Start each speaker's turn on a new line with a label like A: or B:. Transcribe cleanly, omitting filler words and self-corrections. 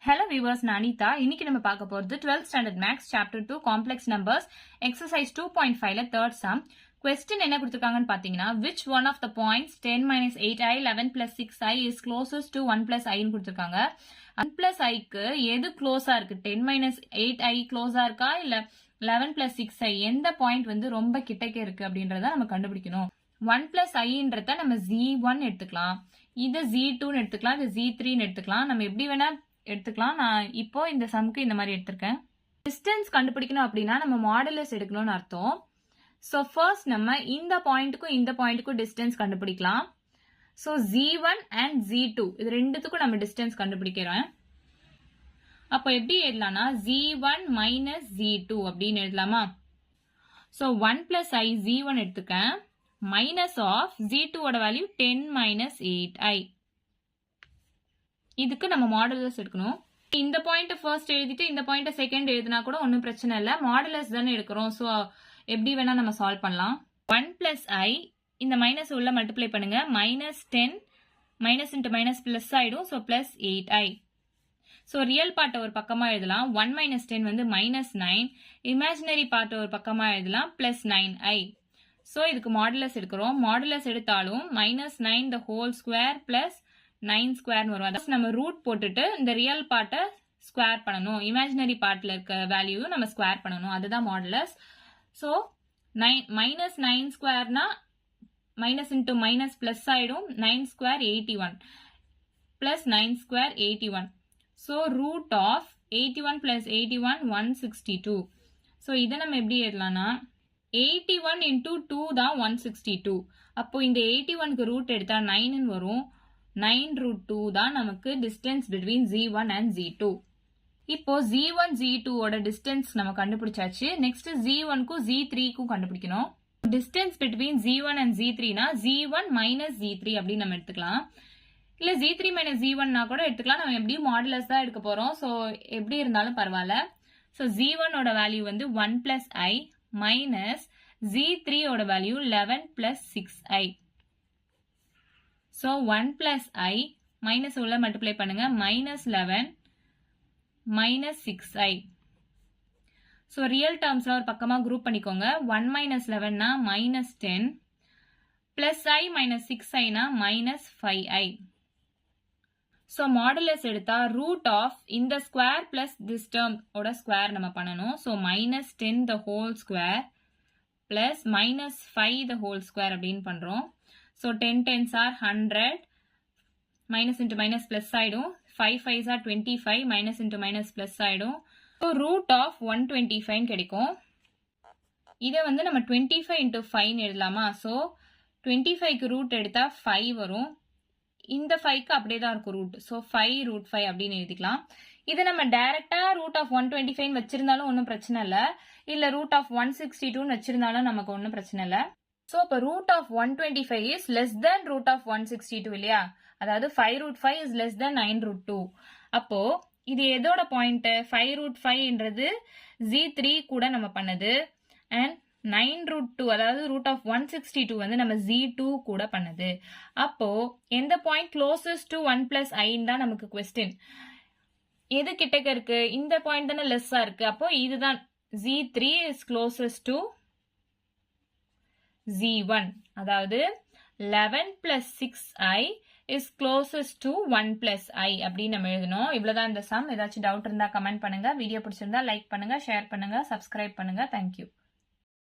A: Hello viewers, நான் அனிதா. இன்னைக்கு நம்ம பார்க்க போறது 12th standard max chapter 2 complex numbers exercise 2.5ல third sum. Question என்ன கொடுத்திருக்காங்கன்னு பாத்தீங்கன்னா which one of the points 10 minus 8i 11 plus 6i is closest to 1 plus i ன்னு கொடுத்திருக்காங்க. 1 plus iக்கு எது க்ளோஸா இருக்கு? 10 minus 8i க்ளோஸா இருக்கா இல்ல 11 plus 6i எந்த பாயிண்ட் வந்து ரொம்ப கிட்டக்க இருக்கு அப்படின்றத நம்ம கண்டுபிடிக்கணும். 1 plus iன்றத நம்ம z1 எடுத்துக்கலாம், இது z2 ன்னு எடுத்துக்கலாம், இது z3 ன்னு எடுத்துக்கலாம். நம்ம எப்படி வேணா எடுத்துக்கலாம். நான் இப்போ இந்த சம்க்கு இந்த மாதிரி எடுத்திருக்கேன். டிஸ்டன்ஸ் கண்டுபிடிக்கணும் அப்படின்னா நம்ம மாடுலஸ் எடுக்கணும்னு அர்த்தம். ஸோ ஃபர்ஸ்ட் நம்ம இந்த பாயிண்ட்டுக்கும் டிஸ்டன்ஸ் கண்டுபிடிக்கலாம். ஸோ z1 அண்ட் z2 இது ரெண்டுத்துக்கும் நம்ம டிஸ்டன்ஸ் கண்டுபிடிக்கிறோம். அப்போ எப்படி எழுதலாம்னா z1 மைனஸ் z2 அப்படின்னு எழுதலாமா? ஸோ 1 பிளஸ் i z1 எடுத்துக்கேன், மைனஸ் ஆஃப் z2 ஓட வேல்யூ 10 மைனஸ் 8i. இதுக்கு நம்ம மாடுலஸ் எடுக்கணும். இந்த பாயிண்ட் ஃபர்ஸ்ட் எழுதிட்டு இந்த பாயிண்ட் செகண்ட் எழுதினா கூட ஒன்றும் பிரச்சனை இல்லை, மாடுலஸ் தானே எடுக்கிறோம். ஸோ எப்படி வேணா நம்ம சால்வ் பண்ணலாம். 1 பிளஸ் ஐ இந்த மைனஸ் உள்ள மல்டிப்ளை பண்ணுங்க, minus 10 minus into minus plus ஆயிடும். So plus 8i. So real பார்ட்டை ஒரு பக்கமா எழுதலாம். 1 மைனஸ் 10 வந்து மைனஸ் 9, இமேஜினரி பார்ட்டை ஒரு பக்கமா எழுதலாம், பிளஸ் 9i. ஸோ இதுக்கு மாடுலஸ் எடுக்கிறோம். மாடுலஸ் எடுத்தாலும் minus 9 the whole square plus 9 square வரும். அதாவது நம்ம ரூட் போட்டுட்டு இந்த ரியல் பார்ட்டை ஸ்கொயர் பண்ணணும், இமேஜினரி பார்ட்ல இருக்க வேல்யூ நம்ம ஸ்கொயர் பண்ணணும், அதுதான் மாடுலஸ். ஸோ மைனஸ் 9 ஸ்கொயர்னா மைனஸ் இன்டூ மைனஸ் பிளஸ் ஆயிடும், 9 square 81 plus 9 square 81. So root of 81 plus 81 162. So இதை நம்ம எப்படி எழுதலாம்னா 81 இன்டூ 2 தான் 162. அப்போ இந்த 81க்கு ரூட் எடுத்தா 9 வரும். 9 root 2 தான் நமக்கு distance between z1 and z2. இப்போ z1 z2 ஓட distance நம்ம கண்டுபிடிச்சாச்சு. நெக்ஸ்ட் z1 க்கும் z3 க்கும் கண்டுபிடிக்கணும். distance between z1 and z3 னா z1 minus z3 அப்படின்னு நம்ம எடுத்துக்கலாம். இல்ல z3 minus z1 னா கூட எடுத்துக்கலாம். நம்ம எப்படியும் மாடுலஸ் தான் எடுக்க போறோம். ஸோ எப்படி இருந்தாலும் பரவாயில்ல. ஸோ z1 ஓட வேல்யூ வந்து 1 plus i minus z3 ஓட value 11 plus 6i. So 1 plus i minus உள்ள multiply பண்ணுங்க, minus 11 minus 6i. So real terms ஒரு பக்கமா group பண்ணிக்கோங்க. 1 minus 11 நா minus 10 plus i minus 6i நா minus 5i. So modulus எடுத்தா root of இந்த square plus this term ஓட square நம்ம பண்ணணும். So minus 10 the whole square plus minus 5 the whole square அப்படின்னு பண்றோம். So 10 tens are 100, minus into minus plus ஆயிடும். 5 5s are 25, minus into minus plus ஆயிடும். So root of 125 கிடைக்கும். இதை வந்து நம்ம 25 into 5 எழுதலாமா? So 25க்கு root எடுத்தா 5 வரும். இந்த 5க்கு அப்படியே தான் இருக்கும் root. So 5 root 5 அப்படின்னு எழுதிக்கலாம். இதை நம்ம டைரக்டா root of 125 வச்சிருந்தாலும் ஒன்றும் பிரச்சனை இல்லை, இல்ல root of 162 வச்சிருந்தாலும் நமக்கு ஒன்றும் பிரச்சனை இல்லை. So, இப்போ root of 125 is less than root of 162 இல்லையா? அதாவது 5 root 5 is less than 9 root 2. அப்போ இது எதோட பாயிண்ட்? 5 root 5ன்றது z3 கூட நம்ம பண்ணது, and 9 root 2 அதாவது root of 162 வந்து நம்ம z2 கூட பண்ணது. அப்போ எந்த point closest to 1 plus i தான் நமக்கு question. எது கிட்டக்க இருக்கு? இந்த பாயிண்ட் தானே லெஸ்ஸா இருக்கு. அப்போ இதுதான் z3 is closest to z1. அதாவது 11 plus 6i is closest to 1 plus i அப்படின்னு நம்ம எழுதணும். இவ்வளவுதான் இந்த சம். ஏதாச்சும் டவுட் இருந்தா கமெண்ட் பண்ணுங்க. வீடியோ பிடிச்சிருந்தா லைக் பண்ணுங்க, ஷேர் பண்ணுங்க, சப்ஸ்கிரைப் பண்ணுங்க. தேங்க்யூ.